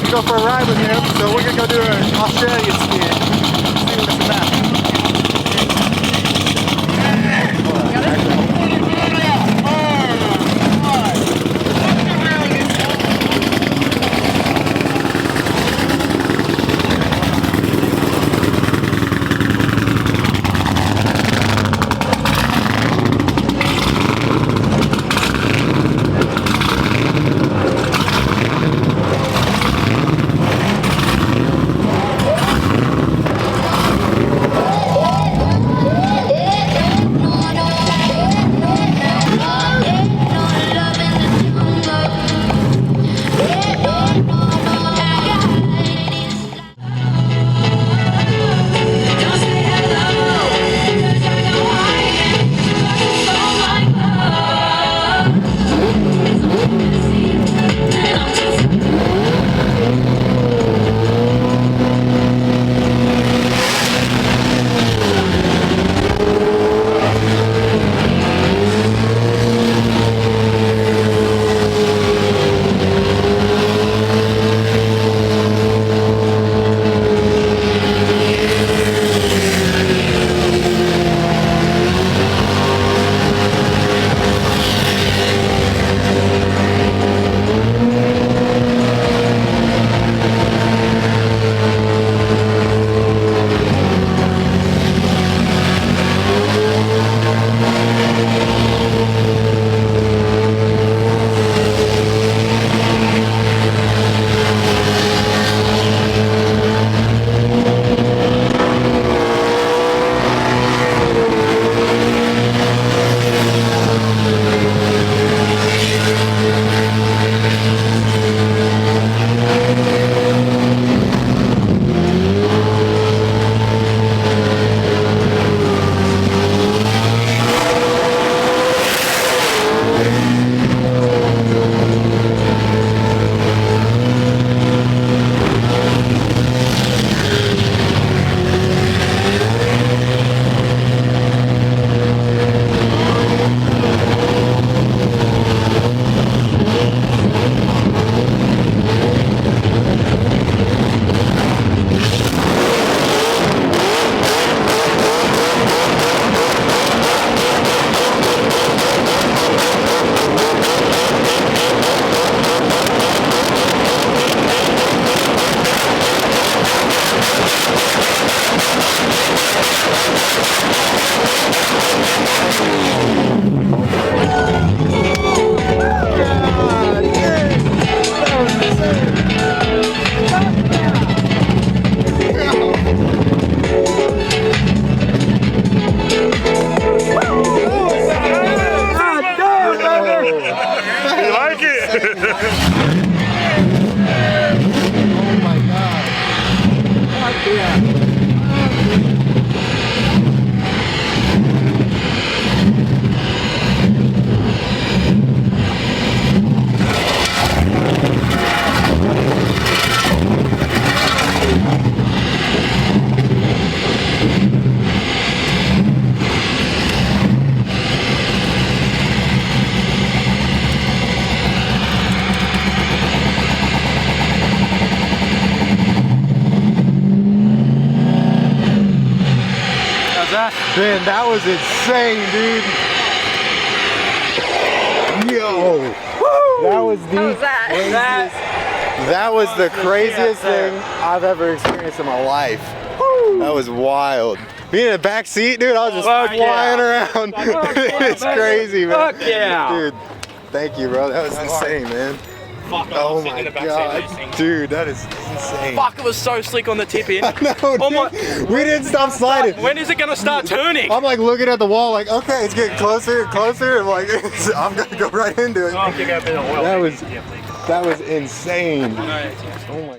to go for a ride with him, so we're gonna go do an Australian ski. See what's the map. Man, that was insane, dude. Yo, that was the craziest. That was the craziest thing I've ever experienced in my life. That was wild. Being in the back seat, dude, I was just flying around. It's crazy, man. Fuck yeah. Dude, thank you, bro. That was insane, man. Fuck, oh my god, dude, that is insane. Fuck, it was so slick on the tip in. I know, dude. We didn't stop sliding. When is it gonna start turning? I'm like looking at the wall, like, okay, it's getting closer and closer. I'm like, I'm gonna go right into it. Oh, give me a bit of oil. That was insane. Oh my.